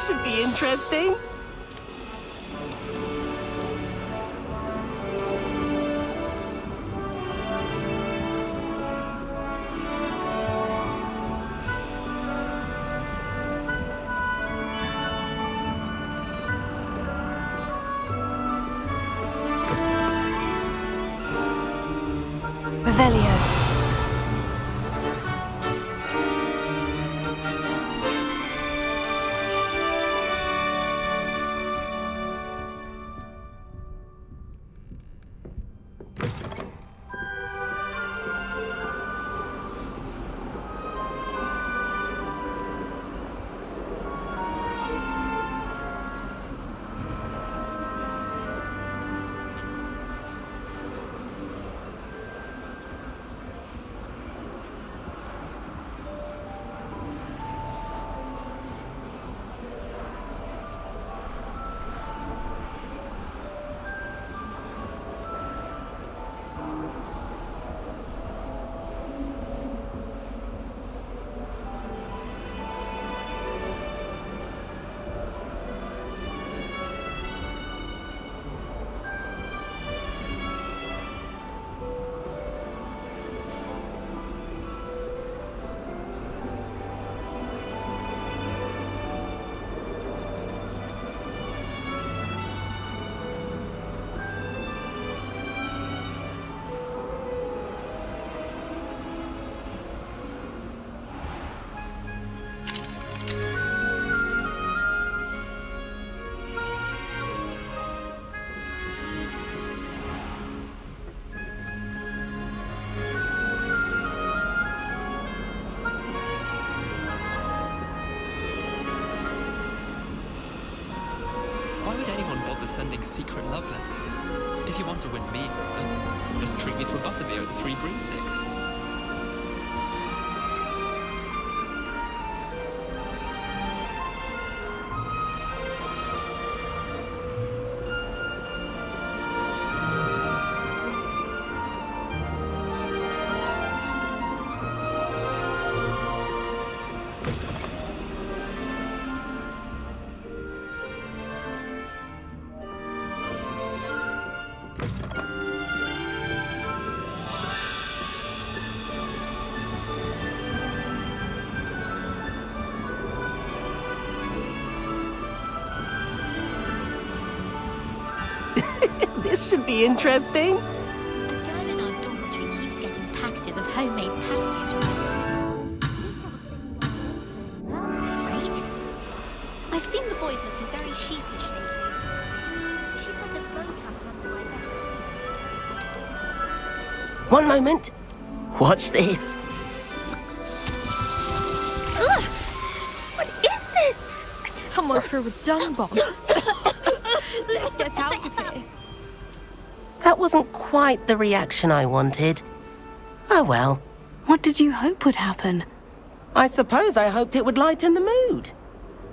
This should be interesting. Revelio. Why would anyone bother sending secret love letters? If you want to win me over, just treat me to a butterbeer with the 3 broomsticks. This should be interesting. A girl in our dormitory keeps getting packages of homemade pasties from That's right. I've seen the boys looking very sheepish lately. She put a bow trap under my bed. One moment. Watch this. Ugh! What is this? Someone threw a dung bomb. Let's get out of here. That wasn't quite the reaction I wanted. Oh well. What did you hope would happen? I suppose I hoped it would lighten the mood.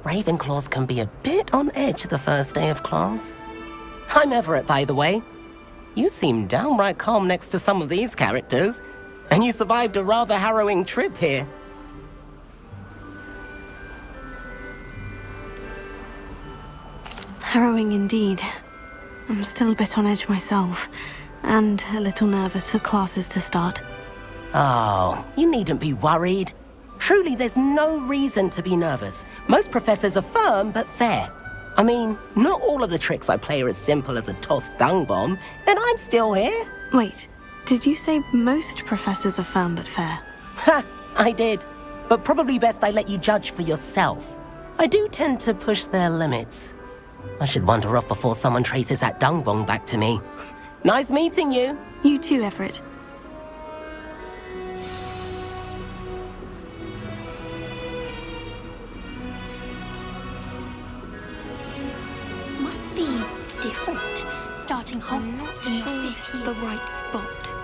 Ravenclaws can be a bit on edge the first day of class. I'm Everett, by the way. You seem downright calm next to some of these characters, and you survived a rather harrowing trip here. Harrowing indeed. I'm still a bit on edge myself, and a little nervous for classes to start. Oh, you needn't be worried. Truly, there's no reason to be nervous. Most professors are firm but fair. I mean, not all of the tricks I play are as simple as a tossed dung bomb, and I'm still here. Wait, did you say most professors are firm but fair? Ha, I did. But probably best I let you judge for yourself. I do tend to push their limits. I should wander off before someone traces that dung bomb back to me. Nice meeting you. You too, Everett. Must be different, starting Hogwarts in the This is the right spot.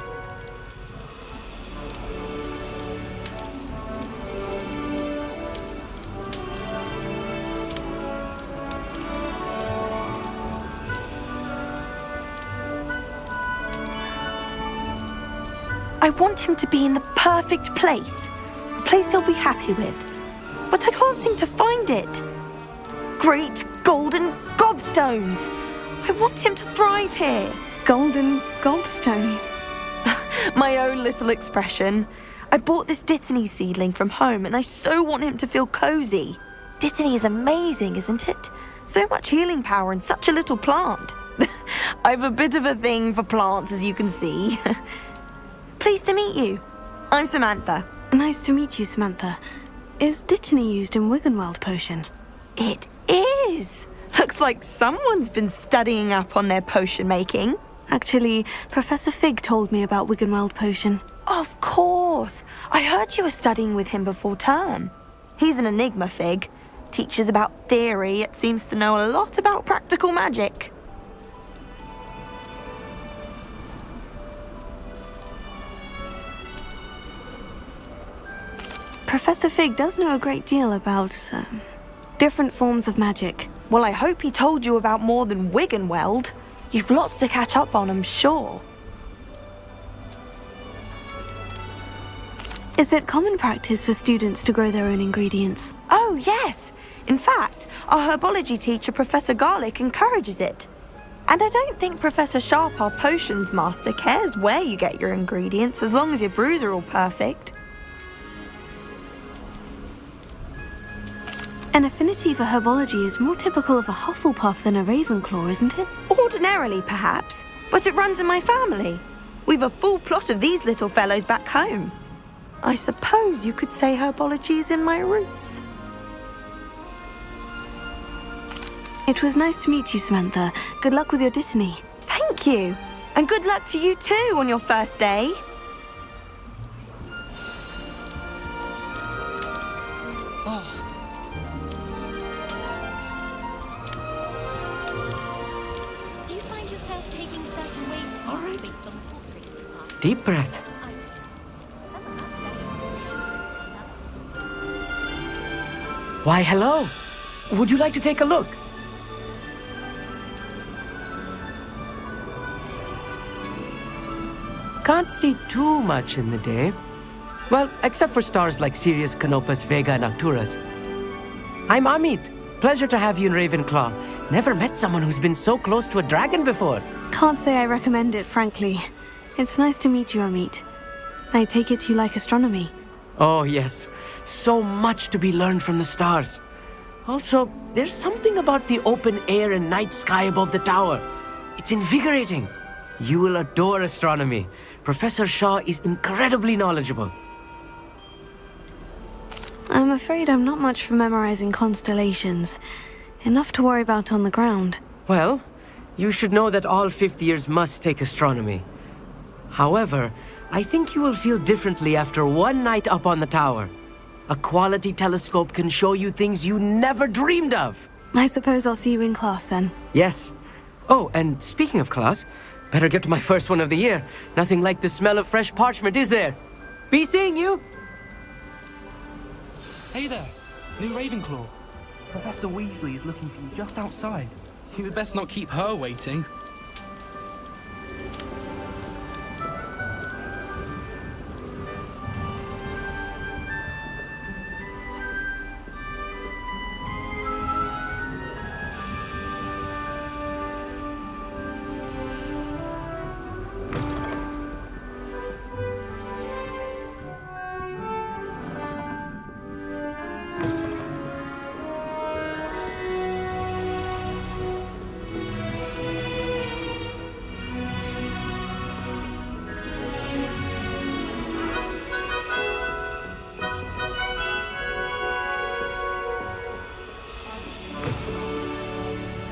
I want him to be in the perfect place. A place he'll be happy with. But I can't seem to find it. great golden gobstones! I want him to thrive here. Golden gobstones. My own little expression. I bought this Dittany seedling from home and I so want him to feel cozy. Dittany is amazing, isn't it? So much healing power in such a little plant. I've a bit of a thing for plants, as you can see. Pleased to meet you. I'm Samantha. Nice to meet you, Samantha. Is Dittany used in Wiggenweld potion? It is. Looks like someone's been studying up on their potion making. Actually, Professor Fig told me about Wiggenweld potion. Of course. I heard you were studying with him before term. He's an enigma, Fig. Teaches about theory, yet seems to know a lot about practical magic. Professor Fig does know a great deal about different forms of magic. Well, I hope he told you about more than Wiggenweld. You've lots to catch up on, I'm sure. Is it common practice for students to grow their own ingredients? Oh, yes. In fact, our herbology teacher, Professor Garlick, encourages it. And I don't think Professor Sharp, our potions master, cares where you get your ingredients as long as your brews are all perfect. An affinity for herbology is more typical of a Hufflepuff than a Ravenclaw, isn't it? Ordinarily, perhaps, but it runs in my family. We've a full plot of these little fellows back home. I suppose you could say herbology is in my roots. It was nice to meet you, Samantha. Good luck with your Dittany. Thank you. And good luck to you too on your first day. Do you find yourself taking certain ways based on the portraits you are? Deep breath. Why, hello. Would you like to take a look? Can't see too much in the day. Well, except for stars like Sirius, Canopus, Vega, and Arcturus. I'm Amit. Pleasure to have you in Ravenclaw. Never met someone who's been so close to a dragon before. Can't say I recommend it, frankly. It's nice to meet you, Amit. I take it you like astronomy. Oh, yes. So much to be learned from the stars. Also, there's something about the open air and night sky above the tower. It's invigorating. You will adore astronomy. Professor Shaw is incredibly knowledgeable. I'm afraid I'm not much for memorizing constellations. Enough to worry about on the ground. Well, you should know that all fifth years must take astronomy. However, I think you will feel differently after one night up on the tower. A quality telescope can show you things you never dreamed of. I suppose I'll see you in class then. Yes. Oh, and speaking of class, better get to my first one of the year. Nothing like the smell of fresh parchment, is there? Be seeing you! Hey there, new Ravenclaw. Professor Weasley is looking for you just outside. You would best not keep her waiting.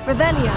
Revelio.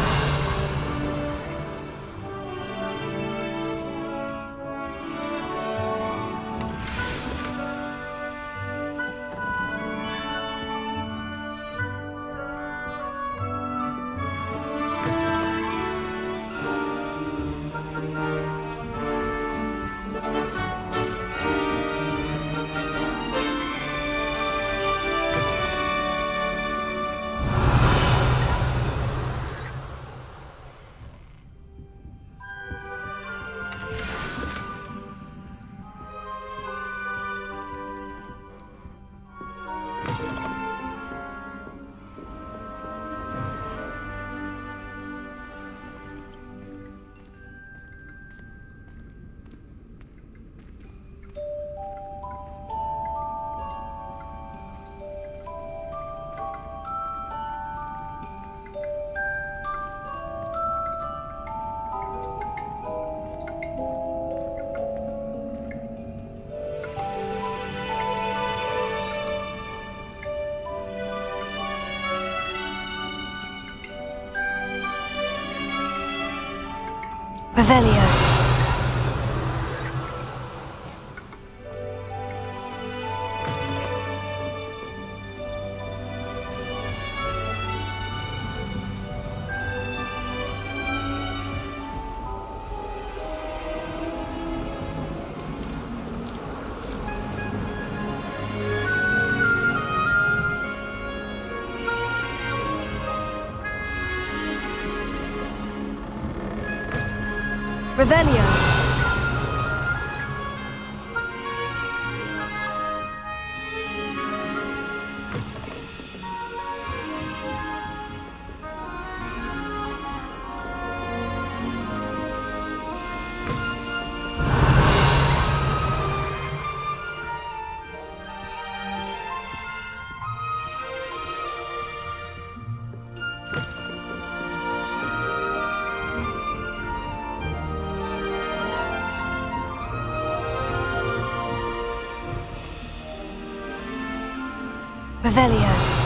Revelio. Revelio. Revelio.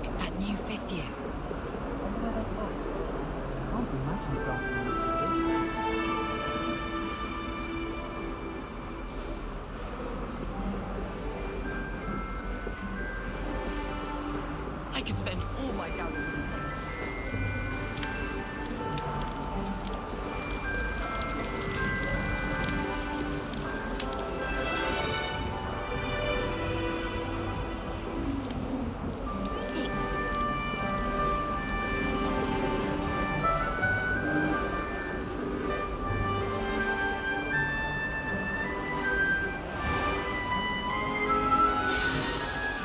It's that new fifth year. I could spend all my gallery. Six.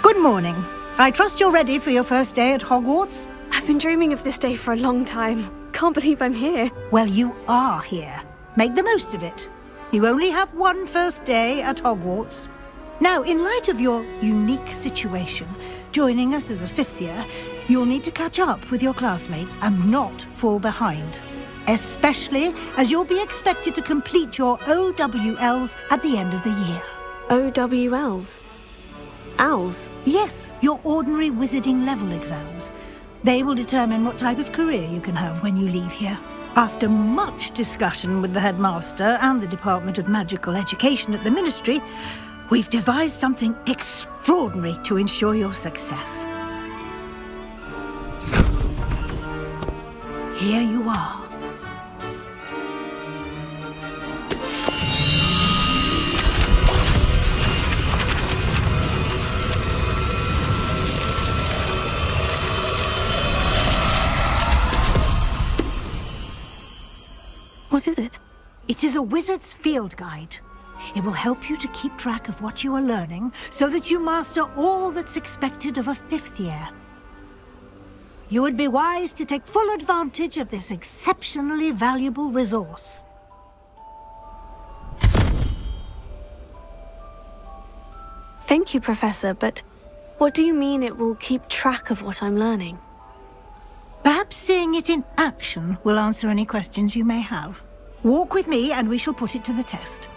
Good morning. I trust you're ready for your first day at Hogwarts? I've been dreaming of this day for a long time. Can't believe I'm here. Well, you are here. Make the most of it. You only have one first day at Hogwarts. Now, in light of your unique situation, joining us as a fifth year, you'll need to catch up with your classmates and not fall behind. Especially as you'll be expected to complete your OWLs at the end of the year. OWLs? Owls? Yes, your ordinary wizarding level exams. They will determine what type of career you can have when you leave here. After much discussion with the headmaster and the Department of Magical Education at the Ministry, we've devised something extraordinary to ensure your success. Here you are. What is it? It is a wizard's field guide. It will help you to keep track of what you are learning so that you master all that's expected of a fifth year. You would be wise to take full advantage of this exceptionally valuable resource. Thank you, Professor, but what do you mean it will keep track of what I'm learning? Perhaps seeing it in action will answer any questions you may have. Walk with me and we shall put it to the test.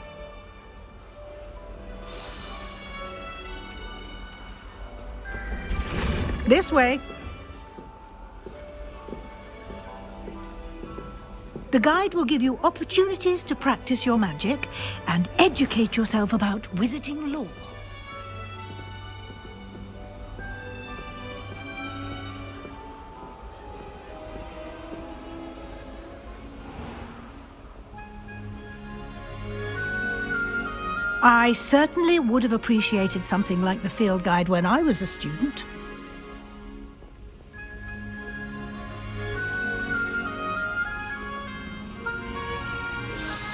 This way. The guide will give you opportunities to practice your magic and educate yourself about wizarding lore. I certainly would have appreciated something like the field guide when I was a student.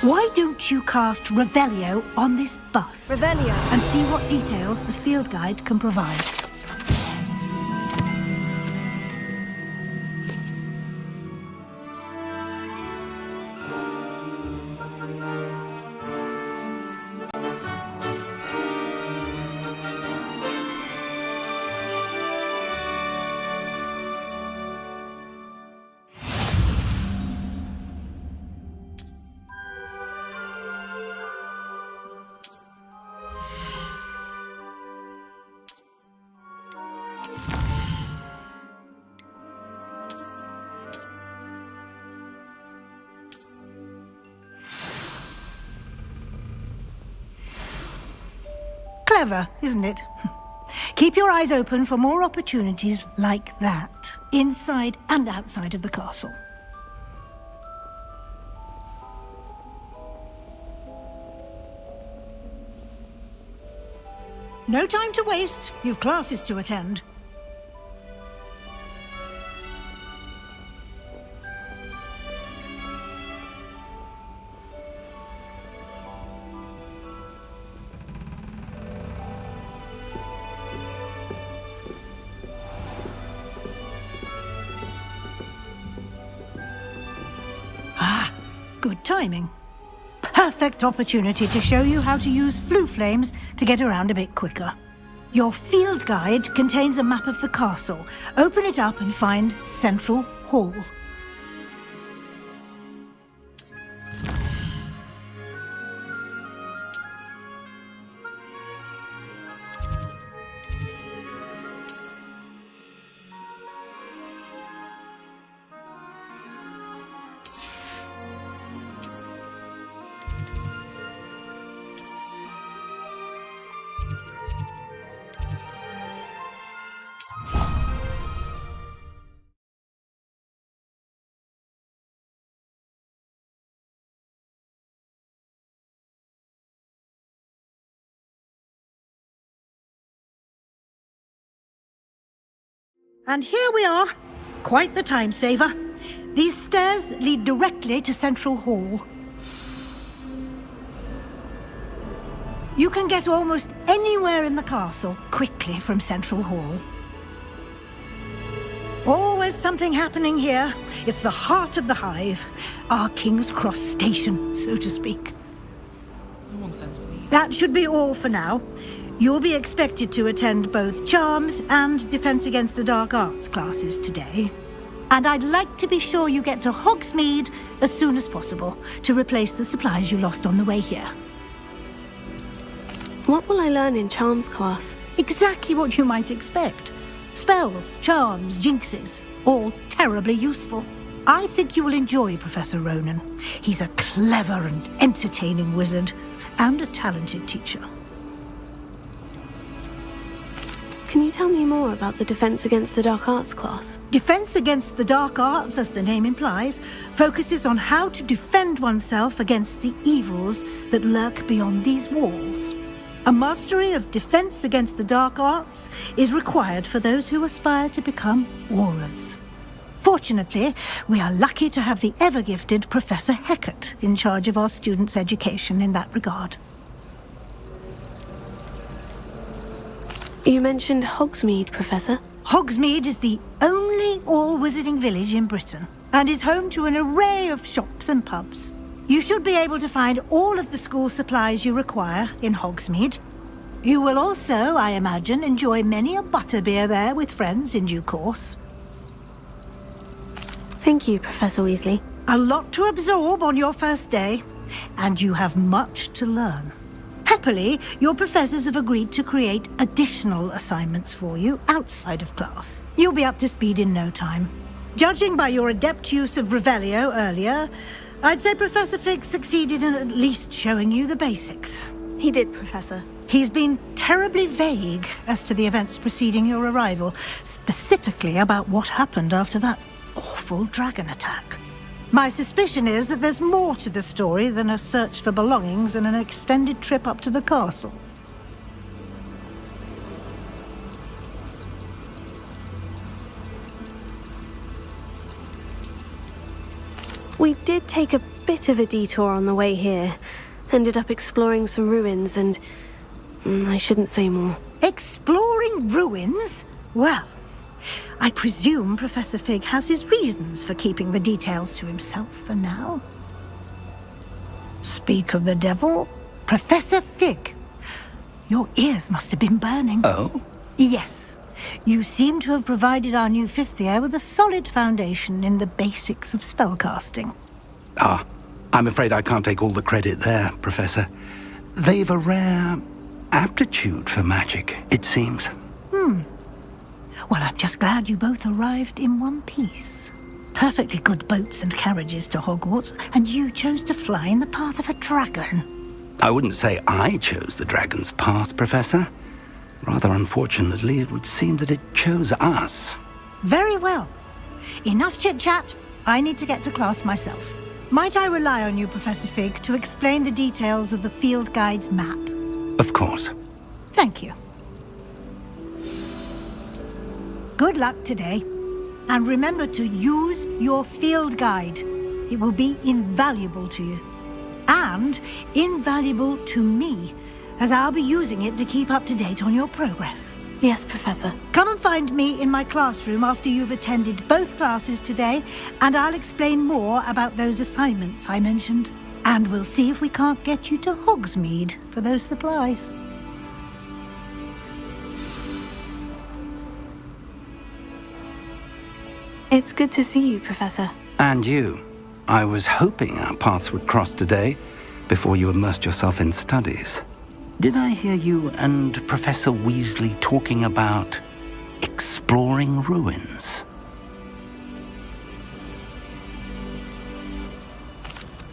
Why don't you cast Revelio on this bust? Revelio. And see what details the field guide can provide. Clever, isn't it? Keep your eyes open for more opportunities like that, inside and outside of the castle. No time to waste. You've classes to attend. Good timing. Perfect opportunity to show you how to use flue flames to get around a bit quicker. Your field guide contains a map of the castle. Open it up and find Central Hall. And here we are. Quite the time saver. These stairs lead directly to Central Hall. You can get almost anywhere in the castle quickly from Central Hall. Always something happening here. It's the heart of the hive. Our King's Cross station, so to speak. No one sends me. That should be all for now. You'll be expected to attend both Charms and Defense Against the Dark Arts classes today. And I'd like to be sure you get to Hogsmeade as soon as possible to replace the supplies you lost on the way here. What will I learn in Charms class? Exactly what you might expect. Spells, charms, jinxes, all terribly useful. I think you will enjoy Professor Ronan. He's a clever and entertaining wizard and a talented teacher. Can you tell me more about the Defense Against the Dark Arts class? Defense Against the Dark Arts, as the name implies, focuses on how to defend oneself against the evils that lurk beyond these walls. A mastery of Defense Against the Dark Arts is required for those who aspire to become Aurors. Fortunately, we are lucky to have the ever-gifted Professor Hecat in charge of our students' education in that regard. You mentioned Hogsmeade, Professor. Hogsmeade is the only all-wizarding village in Britain and is home to an array of shops and pubs. You should be able to find all of the school supplies you require in Hogsmeade. You will also, I imagine, enjoy many a butterbeer there with friends in due course. Thank you, Professor Weasley. A lot to absorb on your first day, and you have much to learn. Happily, your professors have agreed to create additional assignments for you outside of class. You'll be up to speed in no time. Judging by your adept use of Revelio earlier, I'd say Professor Fig succeeded in at least showing you the basics. He did, Professor. He's been terribly vague as to the events preceding your arrival, specifically about what happened after that awful dragon attack. My suspicion is that there's more to the story than a search for belongings and an extended trip up to the castle. We did take a bit of a detour on the way here. Ended up exploring some ruins and... I shouldn't say more. Exploring ruins? Well, I presume Professor Fig has his reasons for keeping the details to himself for now. Speak of the devil, Professor Fig. Your ears must have been burning. Oh? Yes. You seem to have provided our new fifth year with a solid foundation in the basics of spellcasting. Ah, I'm afraid I can't take all the credit there, Professor. They've a rare aptitude for magic, it seems. Well, I'm just glad you both arrived in one piece. Perfectly good boats and carriages to Hogwarts, and you chose to fly in the path of a dragon. I wouldn't say I chose the dragon's path, Professor. Rather unfortunately, it would seem that it chose us. Very well. Enough chit-chat. I need to get to class myself. Might I rely on you, Professor Fig, to explain the details of the field guide's map? Of course. Thank you. Good luck today. And remember to use your field guide. It will be invaluable to you. And invaluable to me, as I'll be using it to keep up to date on your progress. Yes, Professor. Come and find me in my classroom after you've attended both classes today, and I'll explain more about those assignments I mentioned. And we'll see if we can't get you to Hogsmeade for those supplies. It's good to see you, Professor. And you. I was hoping our paths would cross today, before you immersed yourself in studies. Did I hear you and Professor Weasley talking about exploring ruins?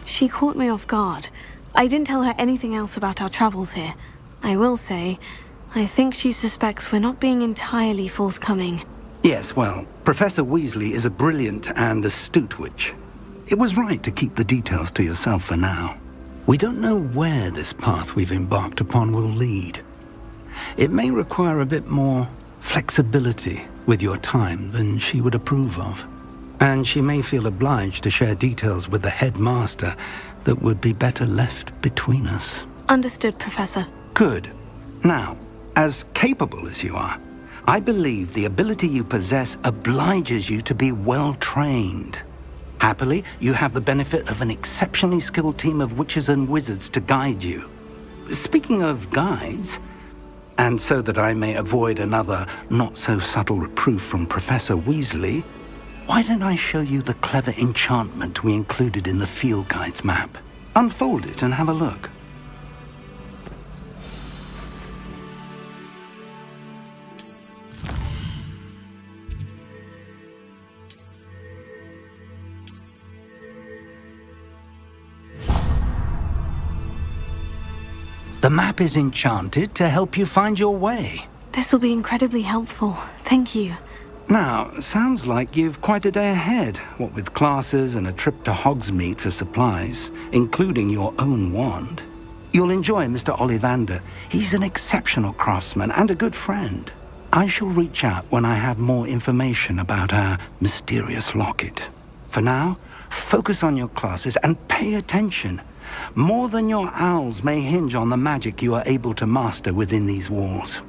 She caught me off guard. I didn't tell her anything else about our travels here. I will say, I think she suspects we're not being entirely forthcoming. Yes, well, Professor Weasley is a brilliant and astute witch. It was right to keep the details to yourself for now. We don't know where this path we've embarked upon will lead. It may require a bit more flexibility with your time than she would approve of. And she may feel obliged to share details with the headmaster that would be better left between us. Understood, Professor. Good. Now, as capable as you are, I believe the ability you possess obliges you to be well-trained. Happily, you have the benefit of an exceptionally skilled team of witches and wizards to guide you. Speaking of guides, and so that I may avoid another not-so-subtle reproof from Professor Weasley, why don't I show you the clever enchantment we included in the field guide's map? Unfold it and have a look. The map is enchanted to help you find your way. This will be incredibly helpful. Thank you. Now, sounds like you've quite a day ahead, what with classes and a trip to Hogsmeade for supplies, including your own wand. You'll enjoy Mr. Ollivander. He's an exceptional craftsman and a good friend. I shall reach out when I have more information about our mysterious locket. For now, focus on your classes and pay attention. More than your owls may hinge on the magic you are able to master within these walls.